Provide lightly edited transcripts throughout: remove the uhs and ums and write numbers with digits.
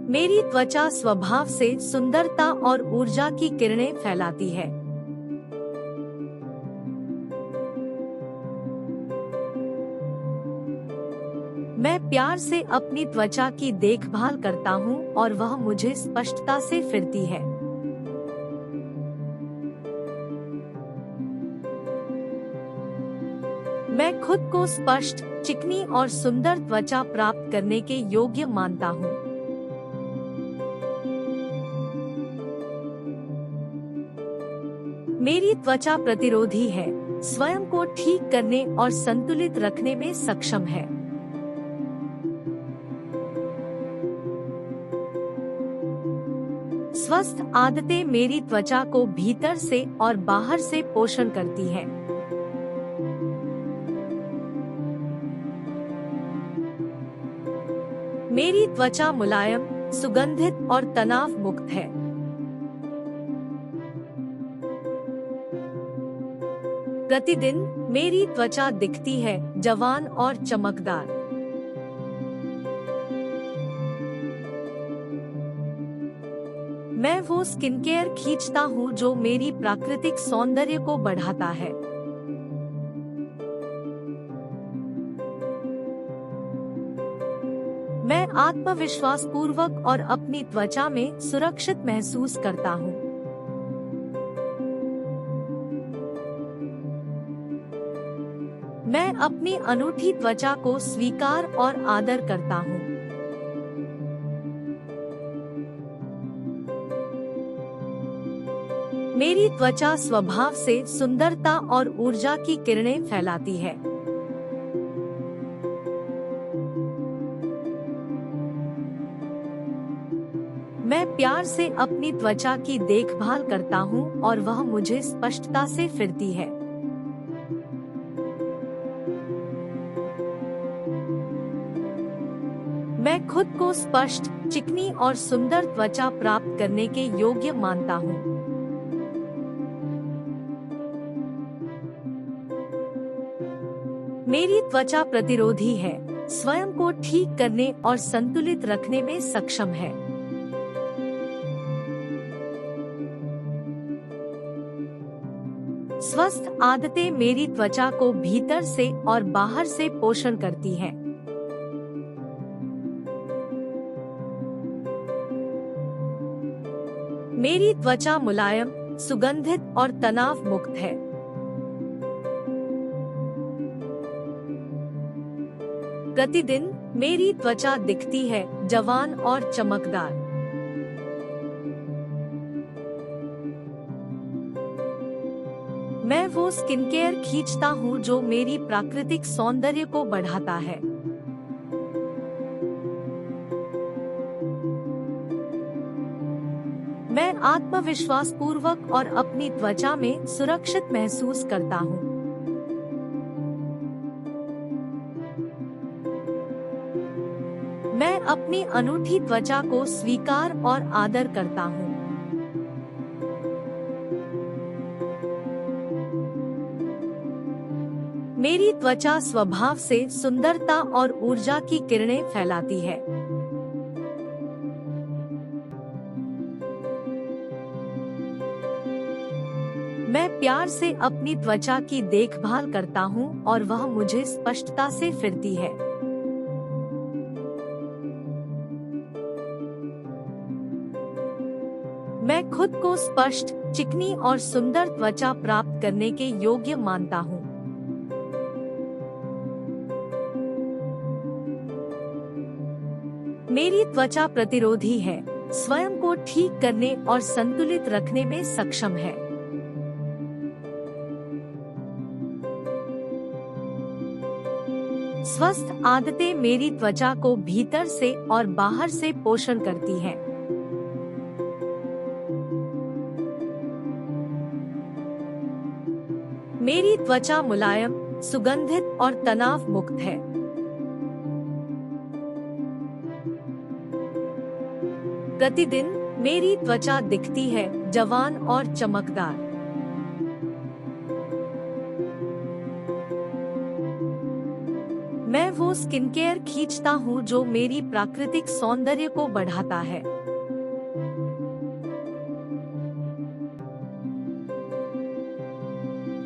मेरी त्वचा स्वभाव से सुंदरता और ऊर्जा की किरणें फैलाती है। मैं प्यार से अपनी त्वचा की देखभाल करता हूँ और वह मुझे स्पष्टता से फिरती है। मैं खुद को स्पष्ट, चिकनी और सुंदर त्वचा प्राप्त करने के योग्य मानता हूँ। मेरी त्वचा प्रतिरोधी है, स्वयं को ठीक करने और संतुलित रखने में सक्षम है। स्वस्थ आदतें मेरी त्वचा को भीतर से और बाहर से पोषण करती हैं। मेरी त्वचा मुलायम, सुगंधित और तनाव मुक्त है। प्रतिदिन मेरी त्वचा दिखती है जवान और चमकदार। मैं वो स्किन केयर खींचता हूँ जो मेरी प्राकृतिक सौंदर्य को बढ़ाता है। मैं आत्मविश्वास पूर्वक और अपनी त्वचा में सुरक्षित महसूस करता हूँ। मैं अपनी अनूठी त्वचा को स्वीकार और आदर करता हूँ। मेरी त्वचा स्वभाव से सुंदरता और ऊर्जा की किरणें फैलाती है। मैं प्यार से अपनी त्वचा की देखभाल करता हूँ और वह मुझे स्पष्टता से फिरती है। मैं खुद को स्पष्ट, चिकनी और सुंदर त्वचा प्राप्त करने के योग्य मानता हूँ। मेरी त्वचा प्रतिरोधी है, स्वयं को ठीक करने और संतुलित रखने में सक्षम है। स्वस्थ आदतें मेरी त्वचा को भीतर से और बाहर से पोषण करती हैं। मेरी त्वचा मुलायम, सुगंधित और तनाव मुक्त है। प्रतिदिन मेरी त्वचा दिखती है जवान और चमकदार। मैं वो स्किन केयर खींचता हूँ जो मेरी प्राकृतिक सौंदर्य को बढ़ाता है। मैं आत्मविश्वास पूर्वक और अपनी त्वचा में सुरक्षित महसूस करता हूँ। मैं अपनी अनूठी त्वचा को स्वीकार और आदर करता हूँ। मेरी त्वचा स्वभाव से सुंदरता और ऊर्जा की किरणें फैलाती है। मैं प्यार से अपनी त्वचा की देखभाल करता हूँ और वह मुझे स्पष्टता से फिरती है। मैं खुद को स्पष्ट, चिकनी और सुंदर त्वचा प्राप्त करने के योग्य मानता हूँ। मेरी त्वचा प्रतिरोधी है, स्वयं को ठीक करने और संतुलित रखने में सक्षम है। स्वस्थ आदतें मेरी त्वचा को भीतर से और बाहर से पोषण करती हैं। मेरी त्वचा मुलायम, सुगंधित और तनाव मुक्त है। प्रतिदिन मेरी त्वचा दिखती है जवान और चमकदार। मैं वो स्किन केयर खींचता हूँ जो मेरी प्राकृतिक सौंदर्य को बढ़ाता है।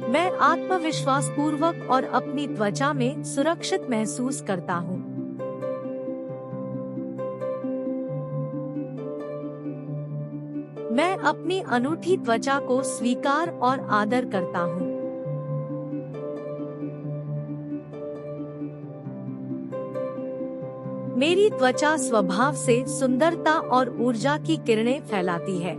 मैं आत्मविश्वास पूर्वक और अपनी त्वचा में सुरक्षित महसूस करता हूँ। मैं अपनी अनूठी त्वचा को स्वीकार और आदर करता हूँ। मेरी त्वचा स्वभाव से सुंदरता और ऊर्जा की किरणें फैलाती है।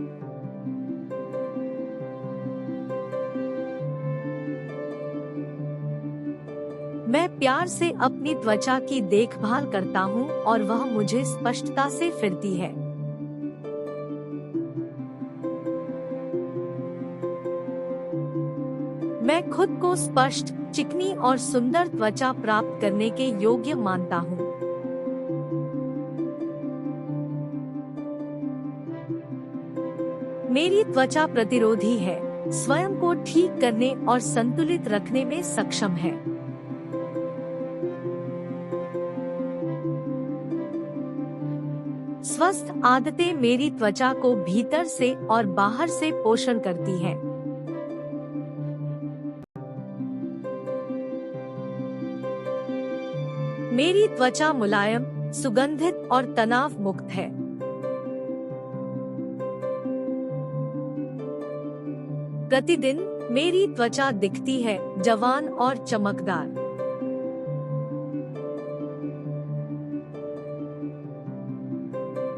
मैं प्यार से अपनी त्वचा की देखभाल करता हूँ और वह मुझे स्पष्टता से फिरती है। मैं खुद को स्पष्ट, चिकनी और सुंदर त्वचा प्राप्त करने के योग्य मानता हूँ। मेरी त्वचा प्रतिरोधी है, स्वयं को ठीक करने और संतुलित रखने में सक्षम है। स्वस्थ आदतें मेरी त्वचा को भीतर से और बाहर से पोषण करती हैं। मेरी त्वचा मुलायम, सुगंधित और तनाव मुक्त है। प्रतिदिन मेरी त्वचा दिखती है जवान और चमकदार।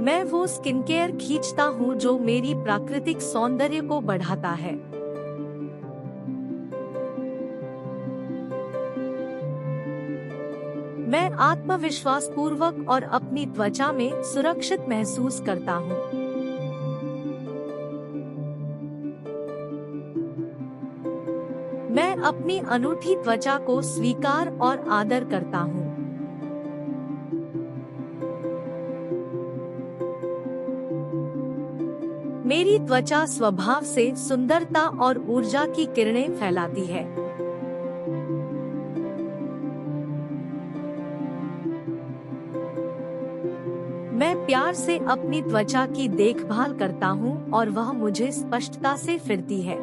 मैं वो स्किन केयर खींचता हूँ जो मेरी प्राकृतिक सौंदर्य को बढ़ाता है। मैं आत्मविश्वास पूर्वक और अपनी त्वचा में सुरक्षित महसूस करता हूँ। मैं अपनी अनूठी त्वचा को स्वीकार और आदर करता हूँ। मेरी त्वचा स्वभाव से सुंदरता और ऊर्जा की किरणें फैलाती है। मैं प्यार से अपनी त्वचा की देखभाल करता हूँ और वह मुझे स्पष्टता से फिरती है।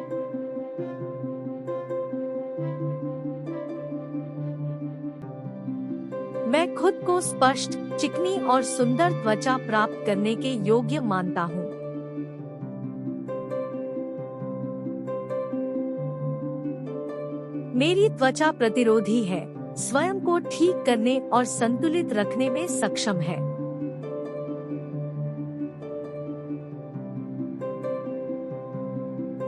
मैं खुद को स्पष्ट, चिकनी और सुंदर त्वचा प्राप्त करने के योग्य मानता हूँ। मेरी त्वचा प्रतिरोधी है, स्वयं को ठीक करने और संतुलित रखने में सक्षम है।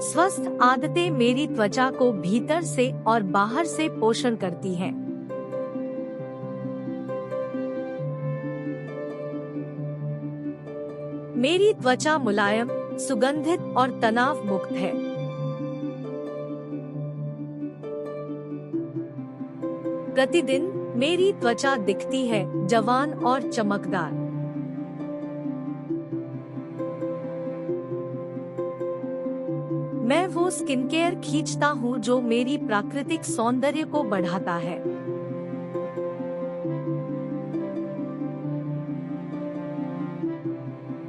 स्वस्थ आदतें मेरी त्वचा को भीतर से और बाहर से पोषण करती हैं। मेरी त्वचा मुलायम, सुगंधित और तनाव मुक्त है। प्रतिदिन मेरी त्वचा दिखती है जवान और चमकदार। मैं वो स्किन केयर खींचता हूँ जो मेरी प्राकृतिक सौंदर्य को बढ़ाता है।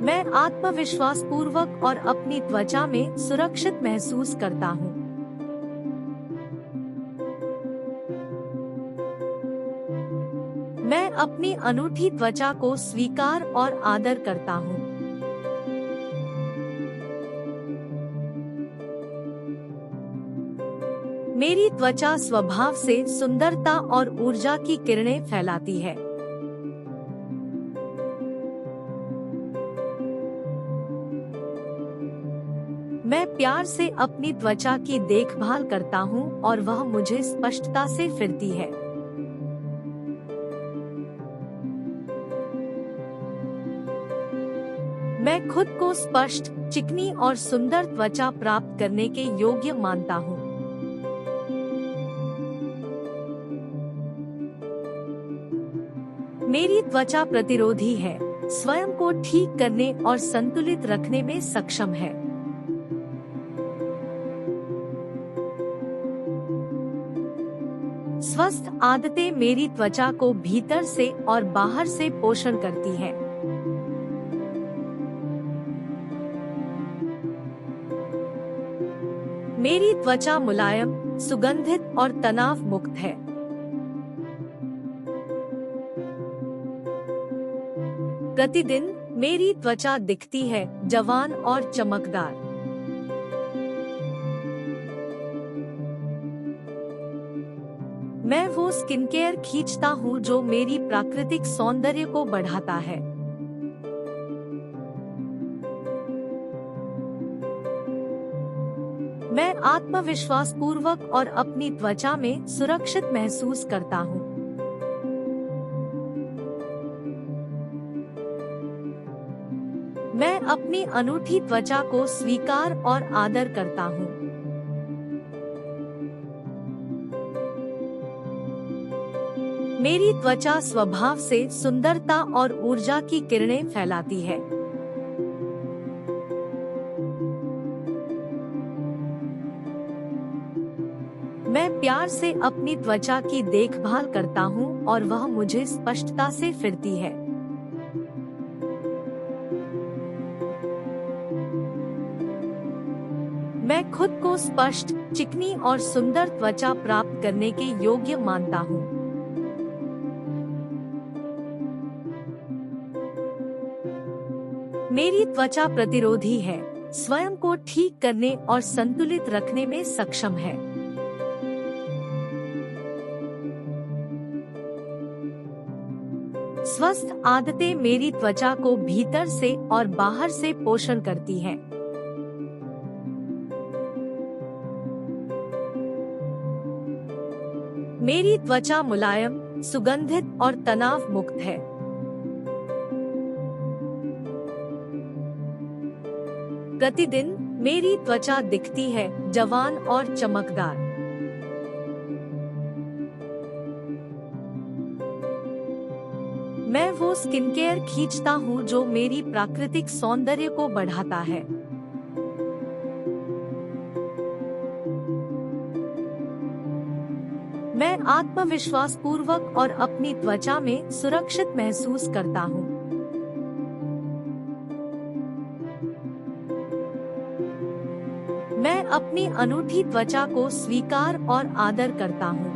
मैं आत्मविश्वास पूर्वक और अपनी त्वचा में सुरक्षित महसूस करता हूँ। मैं अपनी अनूठी त्वचा को स्वीकार और आदर करता हूँ। मेरी त्वचा स्वभाव से सुंदरता और ऊर्जा की किरणें फैलाती है। मैं प्यार से अपनी त्वचा की देखभाल करता हूँ और वह मुझे स्पष्टता से फिरती है। मैं खुद को स्पष्ट, चिकनी और सुंदर त्वचा प्राप्त करने के योग्य मानता हूँ। मेरी त्वचा प्रतिरोधी है, स्वयं को ठीक करने और संतुलित रखने में सक्षम है। स्वस्थ आदतें मेरी त्वचा को भीतर से और बाहर से पोषण करती हैं। मेरी त्वचा मुलायम, सुगंधित और तनाव मुक्त है। प्रतिदिन मेरी त्वचा दिखती है जवान और चमकदार। मैं वो स्किन केयर खींचता हूँ जो मेरी प्राकृतिक सौंदर्य को बढ़ाता है। मैं आत्मविश्वास पूर्वक और अपनी त्वचा में सुरक्षित महसूस करता हूँ। मैं अपनी अनूठी त्वचा को स्वीकार और आदर करता हूँ। मेरी त्वचा स्वभाव से सुंदरता और ऊर्जा की किरणें फैलाती है। मैं प्यार से अपनी त्वचा की देखभाल करता हूँ और वह मुझे स्पष्टता से फिरती है। मैं खुद को स्पष्ट, चिकनी और सुंदर त्वचा प्राप्त करने के योग्य मानता हूँ। मेरी त्वचा प्रतिरोधी है, स्वयं को ठीक करने और संतुलित रखने में सक्षम है। स्वस्थ आदतें मेरी त्वचा को भीतर से और बाहर से पोषण करती हैं। मेरी त्वचा मुलायम, सुगंधित और तनाव मुक्त है। प्रतिदिन मेरी त्वचा दिखती है जवान और चमकदार। मैं वो स्किन केयर खींचता हूँ जो मेरी प्राकृतिक सौंदर्य को बढ़ाता है। मैं आत्मविश्वास पूर्वक और अपनी त्वचा में सुरक्षित महसूस करता हूँ। मैं अपनी अनूठी त्वचा को स्वीकार और आदर करता हूँ।